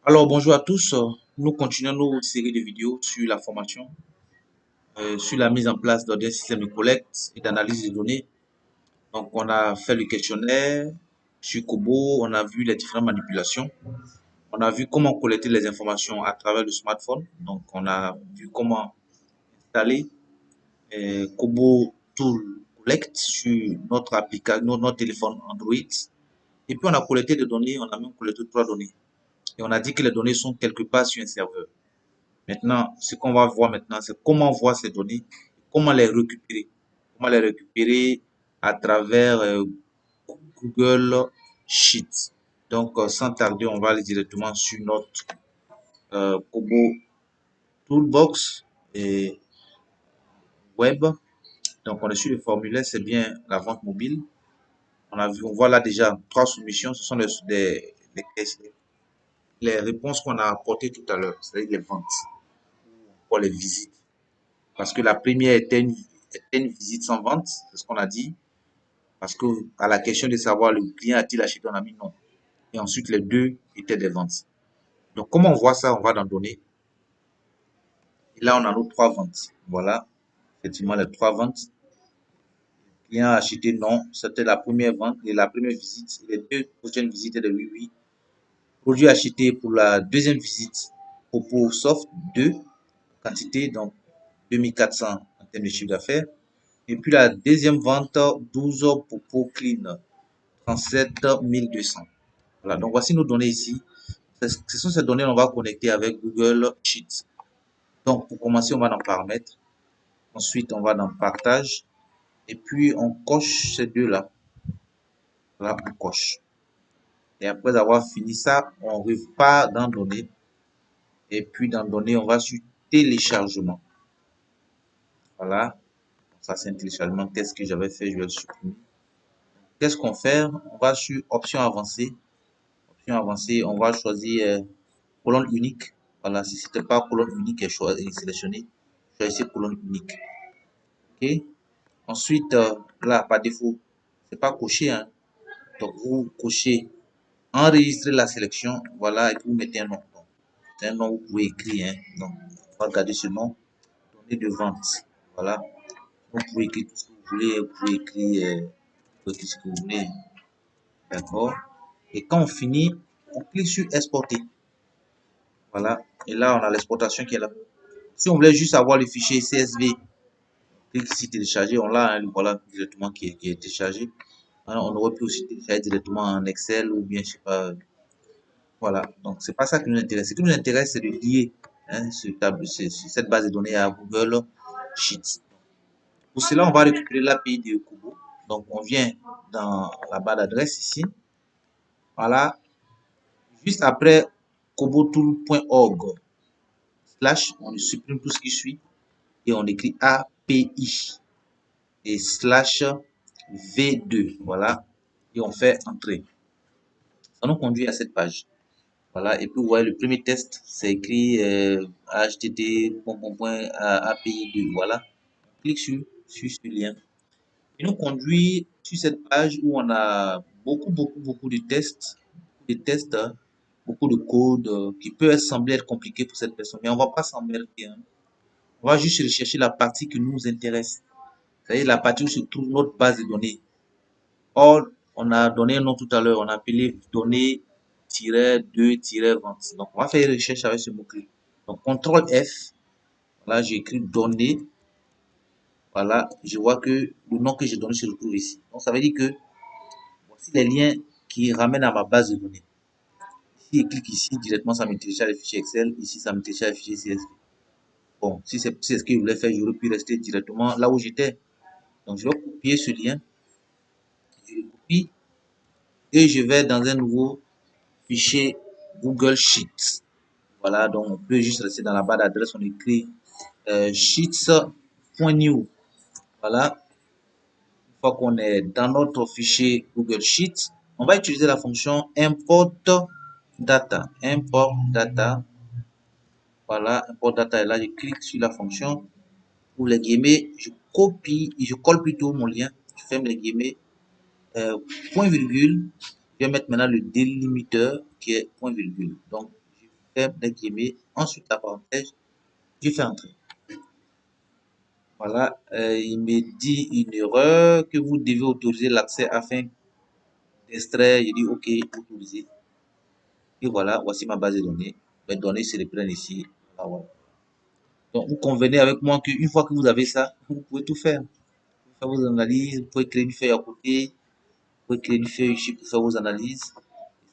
Alors, bonjour à tous. Nous continuons nos séries de vidéos sur la formation, sur la mise en place d'un système de collecte et d'analyse des données. Donc, on a fait le questionnaire sur Kobo, on a vu les différentes manipulations, on a vu comment collecter les informations à travers le smartphone. Donc, on a vu comment installer Kobo Tool Collect sur notre application, notre téléphone Android. Et puis, on a collecté des données, on a même collecté 3 données. Et on a dit que les données sont quelque part sur un serveur. Maintenant, ce qu'on va voir maintenant, c'est comment voir ces données, comment les récupérer. Comment les récupérer à travers Google Sheets. Donc, sans tarder, on va aller directement sur notre Kobo Toolbox et web. Donc, on est sur le formulaire, c'est bien la vente mobile. On voit là déjà 3 soumissions. Ce sont les réponses qu'on a apportées tout à l'heure, c'est-à-dire les ventes pour les visites. Parce que la première était une visite sans vente, c'est ce qu'on a dit. Parce que à la question de savoir le client a-t-il acheté, on a mis non. Et ensuite, les deux étaient des ventes. Donc, comment on voit ça? On va dans données. Et là, on a nos 3 ventes. Voilà, effectivement, les 3 ventes. Le client a acheté non. C'était la première vente et la première visite. Et les deux prochaines visites étaient de oui, oui. Produit acheté pour la deuxième visite. Propos soft 2, quantité, donc 2400 en termes de chiffre d'affaires. Et puis la deuxième vente, 12 Popo Clean, 37 200. Voilà, donc voici nos données ici. Ce sont ces données qu'on va connecter avec Google Sheets. Donc pour commencer, on va dans paramètres. Ensuite, on va dans partage. Et puis on coche ces deux-là. Là, on coche. Et après avoir fini ça, on repart dans données. Et puis dans données, on va sur téléchargement. Voilà. Ça, c'est un téléchargement. Qu'est-ce que j'avais fait? Je vais le supprimer. Qu'est-ce qu'on fait? On va sur option avancée. Option avancée, on va choisir colonne unique. Voilà, si c'était pas colonne unique et sélectionné, choisissez colonne unique. OK? Ensuite, là, par défaut, c'est pas coché, hein. Donc, vous cochez enregistrer la sélection. Voilà, et puis vous mettez un nom. Donc, c'est un nom, vous pouvez écrire, hein. Donc, on va regarder ce nom. Données de vente. Voilà. Vous pouvez écrire tout ce que vous voulez. Vous pouvez écrire ce que vous voulez. D'accord? Et quand on finit, on clique sur exporter. Voilà. Et là, on a l'exportation qui est là. Si on voulait juste avoir le fichier CSV, clique ici télécharger, on l'a, hein, voilà directement qui est téléchargé. Alors, on aurait pu aussi télécharger directement en Excel ou bien, je sais pas. Voilà. Donc, c'est pas ça qui nous intéresse. Ce qui nous intéresse, c'est de lier hein, cette base de données à Google Sheets. Pour cela, on va récupérer l'API de Kobo. Donc, on vient dans la barre d'adresse ici. Voilà. Juste après kobotool.org / on supprime tout ce qui suit et on écrit API et / V2. Voilà. Et on fait entrer. Ça nous conduit à cette page. Voilà. Et puis, vous voyez, le premier test, c'est écrit http://api2. Voilà. On clique sur ce lien. Il nous conduit sur cette page où on a beaucoup de tests, hein, beaucoup de code qui peut sembler être compliqué pour cette personne, mais on va pas s'emmerder, hein. On va juste rechercher la partie qui nous intéresse. C'est-à-dire la partie où se trouve notre base de données. Or, on a donné un nom tout à l'heure, on a appelé données-2-vente. Donc, on va faire une recherche avec ce mot-clé. Donc, CTRL F, là, j'ai écrit données. Voilà, je vois que le nom que j'ai donné se retrouve ici. Donc, ça veut dire que voici les liens qui ramènent à ma base de données. Si je clique ici, directement, ça me télécharge le fichier Excel. Ici, ça me télécharge le fichier CSV. Bon, si c'est ce que je voulais faire, j'aurais pu rester directement là où j'étais. Donc, je vais copier ce lien. Je le copie et je vais dans un nouveau fichier Google Sheets. Voilà, donc on peut juste rester dans la barre d'adresse, on écrit sheets.new. Voilà, une fois qu'on est dans notre fichier Google Sheets, on va utiliser la fonction import data. Import data. Voilà, import data. Et là, je clique sur la fonction. Pour les guillemets, je copie, je colle plutôt mon lien. Je ferme les guillemets. Point virgule. Je vais mettre maintenant le délimiteur qui est point virgule. Donc, ferme les guillemets, ensuite la parenthèse, je fais entrer. Voilà, il me dit une erreur que vous devez autoriser l'accès afin d'extraire. Je dis OK, autoriser. Et voilà, voici ma base de données. Mes données se reprennent ici. Ah, voilà. Donc, vous convenez avec moi qu'une fois que vous avez ça, vous pouvez tout faire. Vous pouvez faire vos analyses, vous pouvez créer une feuille à côté, vous pouvez créer une feuille ici pour faire vos analyses.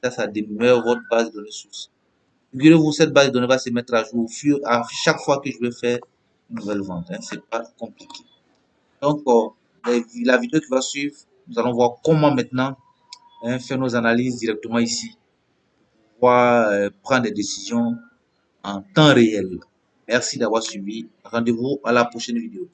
Et ça demeure votre base de données source. Figurez-vous, cette base de données va se mettre à jour à chaque fois que je vais faire une nouvelle vente. Hein. C'est pas compliqué. Donc, la vidéo qui va suivre, nous allons voir comment maintenant faire nos analyses directement ici, pouvoir prendre des décisions en temps réel. Merci d'avoir suivi. Rendez-vous à la prochaine vidéo.